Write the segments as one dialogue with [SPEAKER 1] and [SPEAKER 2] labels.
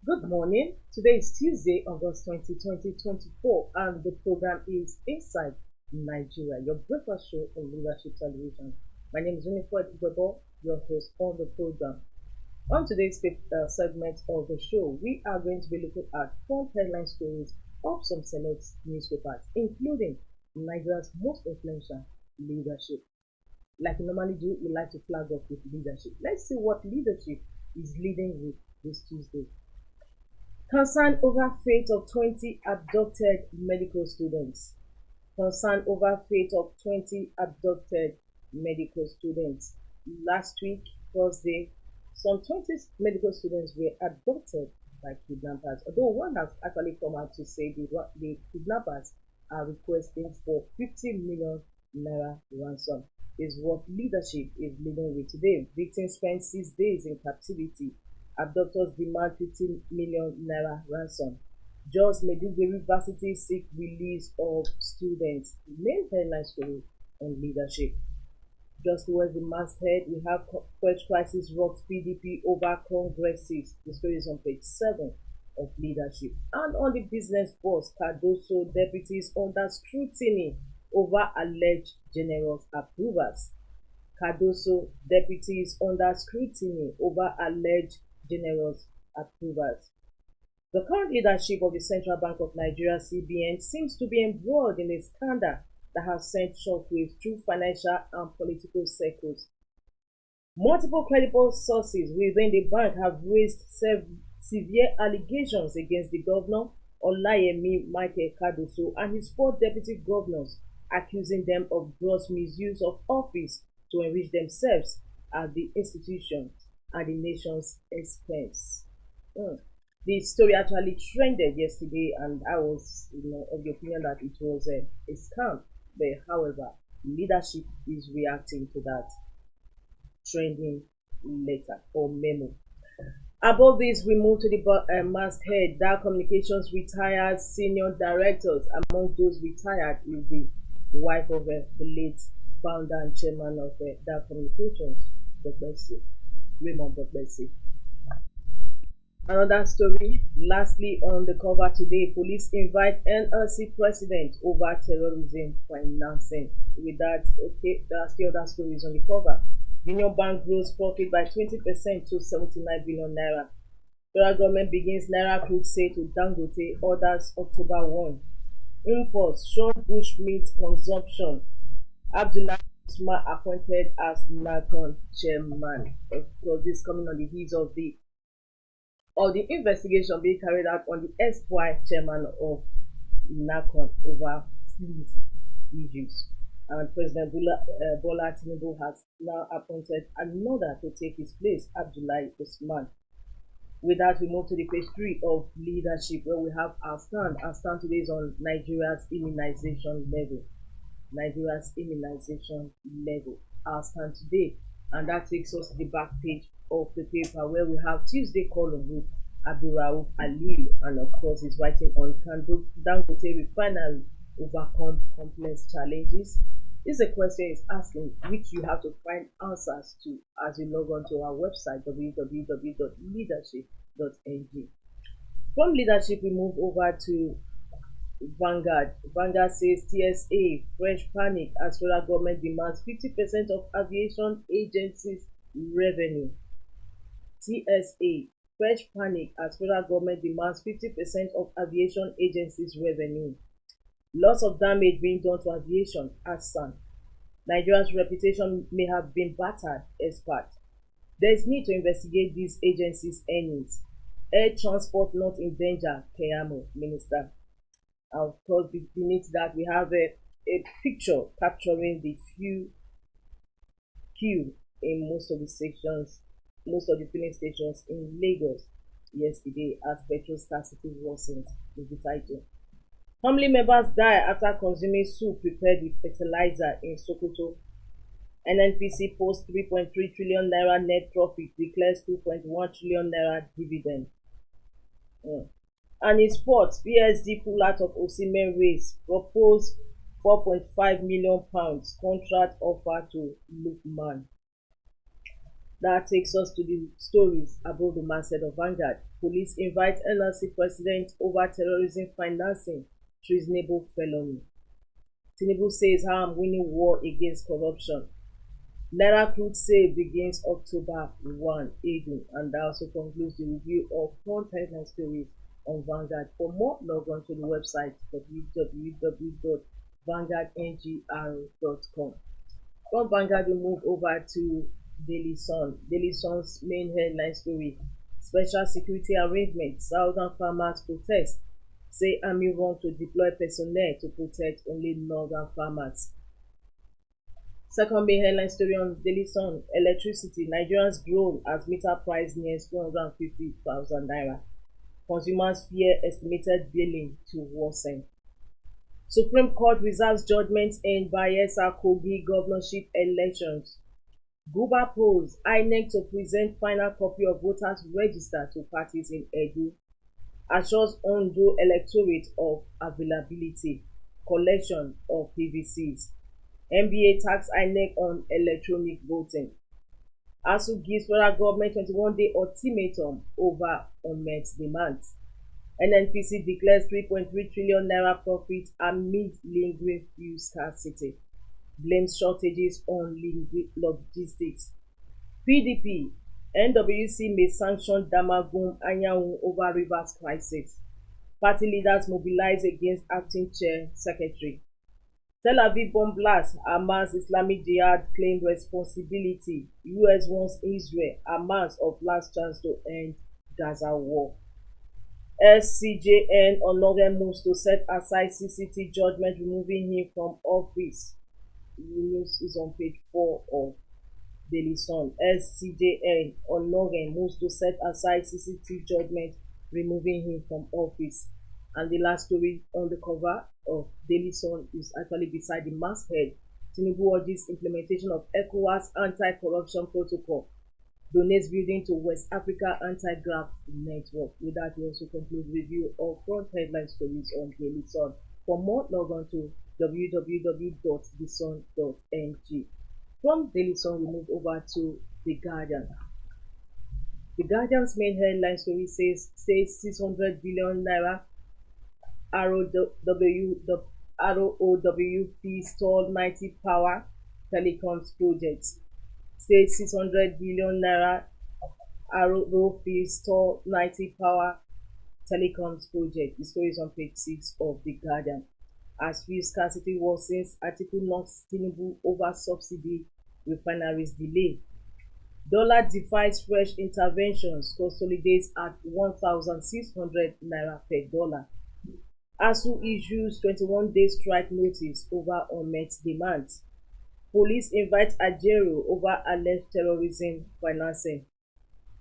[SPEAKER 1] Good morning. Today is Tuesday, August 20, 2024, and the program is Inside Nigeria, your breakfast show on Leadership Television. My name is Winifred Igbo, your host on the program. On today's segment of the show, we are going to be looking at front headline stories of some select newspapers, including Nigeria's most influential leadership. Like we normally do, we like to flag off with leadership. Let's see what leadership is leading with this Tuesday. Concern over fate of 20 abducted medical students. Concern over fate of 20 abducted medical students. Last week, Thursday, some 20 medical students were abducted by kidnappers. Although one has actually come out to say the kidnappers are requesting for 50 million naira ransom. Is what leadership is leading with today. Victims spent 6 days in captivity. Abductors demand 15 million naira ransom. Jos Meduguri University seek release of students. Main headline story on leadership. Just towards the masthead, we have Quench crisis rocks PDP over congresses. The story is on page 7 of leadership. And on the business boss, Cardoso deputies under scrutiny over alleged generous approvers. Cardoso deputies under scrutiny over alleged generous approvers. The current leadership of the Central Bank of Nigeria (CBN) seems to be embroiled in a scandal that has sent shockwaves through financial and political circles. Multiple credible sources within the bank have raised severe allegations against the governor, Olayemi Michael Cardoso, and his 4 deputy governors, accusing them of gross misuse of office to enrich themselves at the institution at the nation's expense. The story actually trended yesterday, and I was, of the opinion that it was a scam. But however, leadership is reacting to that trending letter or memo. Above this, we move to the masthead. Dow Communications retired senior directors. Among those retired is the wife of the late founder and chairman of Dow Communications, Dr. Raymond Dr. Another story, lastly on the cover today, police invite NLC president over terrorism financing. With that, okay, there are still other stories on the cover. Union Bank grows profit by 20% to 79 billion naira. Federal government begins naira crude sale to Dangote, orders October 1. Imports show bush meat consumption. Abdullahi Usman appointed as NACON chairman. Of course, this coming on the heels of the investigation being carried out on the ex-wife chairman of NACON over these issues. And President Bola Tinubu has now appointed another to take his place, Abdullahi Usman. With that, we move to the page 3 of leadership, where we have our stand. Our stand today is on Nigeria's immunization level. Nigeria's immunization level. Our stand today, and that takes us to the back page of the paper, where we have Tuesday column with Abdurrauf Aliyu, and of course he's writing on Dangote refinery overcome complex challenges. This is a question is asking, which you have to find answers to as you log on to our website www.leadership.ng. From leadership, we move over to Vanguard. Vanguard says TSA, French panic as federal government demands 50% of aviation agencies' revenue. TSA, French panic as federal government demands 50% of aviation agencies' revenue. Lots of damage being done to aviation, ASAN. Nigeria's reputation may have been battered, expert. There is need to investigate these agencies' earnings. Air transport not in danger, Keyamo, Minister. Of course, beneath that, we have a picture capturing the queue in most of the filling stations in Lagos yesterday as petrol scarcity worsens, is the title. Family members die after consuming soup prepared with fertilizer in Sokoto. NNPC posts 3.3 trillion naira net profit, declares 2.1 trillion naira dividend. And in sports, PSG pull out of Osimhen race, propose £4.5 million contract offer to Lookman. That takes us to the stories above the masthead of Vanguard. Police invite NLC president over terrorism financing, treasonable felony. Tinubu says how I'm winning war against corruption. Naira crude sale begins October 1 evening, and that also concludes the review of front headline stories on Vanguard. For more, log on to the website www.vanguardngr.com. From Vanguard, we move over to Daily Sun. Daily Sun's main headline story: special security arrangement. Southern farmers protest. Say army want to deploy personnel to protect only northern farmers. Second main headline story on Daily Sun: electricity. Nigerians groan as meter price nears 250,000 naira. Consumers fear estimated billing to worsen. Supreme Court reserves judgment in Bayelsa Kogi governorship elections. Guba polls INEC to present final copy of voters register to parties in Edo. Assures Ondo electorate of availability, collection of PVCs. NBA tax INEC on electronic voting. ASU gives federal government 21-day ultimatum over unmet demands. NNPC declares 3.3 trillion naira profit amid lingering fuel scarcity. Blames shortages on logistics. PDP, NWC may sanction Damagum Anyanwu over rivers crisis. Party leaders mobilize against acting chair secretary. Tel Aviv bomb blast, Hamas Islamic Jihad claim responsibility. US wants Israel, Hamas of last chance to end Gaza war. SCJN Onoren moves to set aside CCT judgment removing him from office. The news is on page 4 of Daily Sun. SCJN Onoren moves to set aside CCT judgment removing him from office. And the last story on the cover of Daily Sun is actually beside the masthead. Tinubu urges implementation of ECOWAS anti-corruption protocol. Donates building to West Africa Anti-Graft Network. With that, we also conclude review of front headline stories on Daily Sun. For more, log on to www.thesun.ng. From Daily Sun, we move over to The Guardian. The Guardian's main headline story says 600 billion naira ROW fee stalled 90 power telecoms projects. State 600 billion naira ROW fee stalled 90 power telecoms project. The story is on page 6 of The Guardian. As fuel scarcity worsens, article knocks Tinubu over subsidy refineries delay. Dollar defies fresh interventions, consolidates at 1,600 naira per dollar. ASU issues 21-day strike notice over unmet demands. Police invite Ajero over alleged terrorism financing.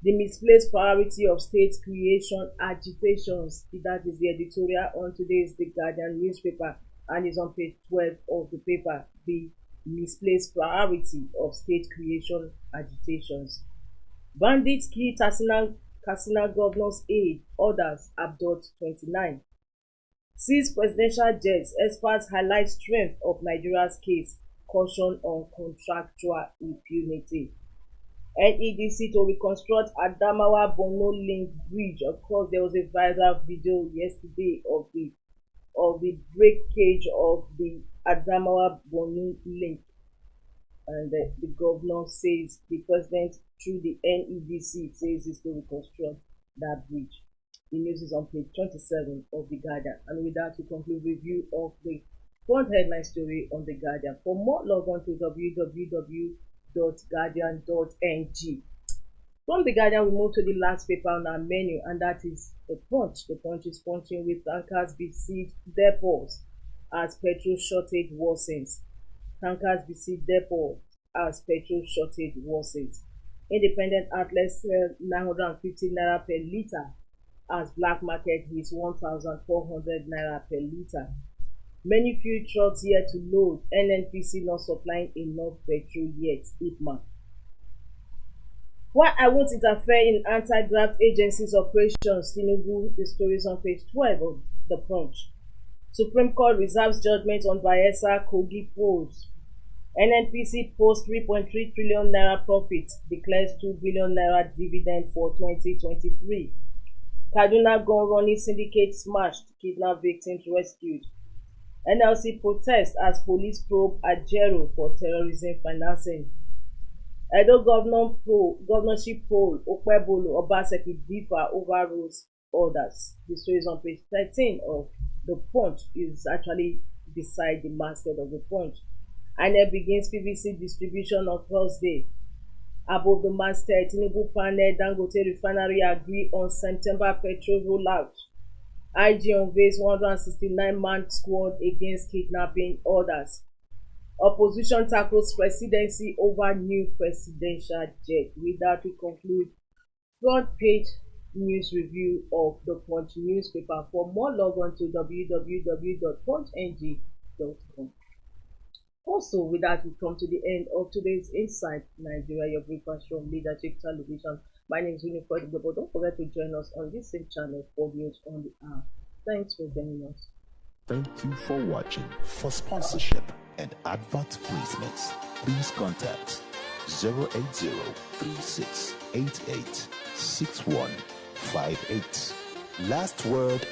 [SPEAKER 1] The misplaced priority of state creation agitations. That is the editorial on today's The Guardian newspaper, and is on page 12 of the paper. The misplaced priority of state creation agitations. Bandits kill Katsina governor's aide, others abduct 29. Seize presidential jets, experts highlight strength of Nigeria's case, caution on contractual impunity. NEDC to reconstruct Adamawa Bono Link Bridge. Of course, there was a viral video yesterday of the breakage of the Adamawa Bono Link, and the governor says the president through the NEDC says he's to reconstruct that bridge. The news is on page 27 of The Guardian, and with that we conclude review of the front headline story on The Guardian. For more, log on to www.guardian.ng. From The Guardian, we move to the last paper on our menu, and that is The Punch. The Punch is punching with tankers besiege depots as petrol shortage worsens. Tankers besiege depots as petrol shortage worsens. Independent outlets sell 950 naira per litre as black market hits 1,400 naira per litre. Many fuel trucks here to load. NNPC not supplying enough petrol yet. IPMA. Why I won't interfere in anti-graft agencies' operations. Tinubu. The story is on page 12 of The Punch. Supreme Court reserves judgment on Bayelsa Kogi polls. NNPC posts 3.3 trillion naira profit, declares 2 billion naira dividend for 2023. Kaduna gun running syndicate smashed, kidnapped victims rescued. NLC protest as police probe Ajero for terrorism financing. Edo governorship poll, Okpebholo Obaseki differ over rules orders. The story is on page 13 of the Punch. Is actually beside the masthead of the Punch. INEC begins PVC distribution on Thursday. Above the masthead, Tinubu panel Dangote refinery agree on September petrol rollout. IG unveils 169-man squad against kidnapping orders. Opposition tackles presidency over new presidential jet. With that, we conclude front page news review of the Punch newspaper. For more, log on to www.punchng.com. Also, with that, we come to the end of today's Inside Nigeria, your breakfast from Leadership Television. My name is Winifred Igbo. Don't forget to join us on this same channel for news on the hour. Thanks for joining us.
[SPEAKER 2] Thank you for watching. For sponsorship and advert placements, please contact 080-3688-6158. Last word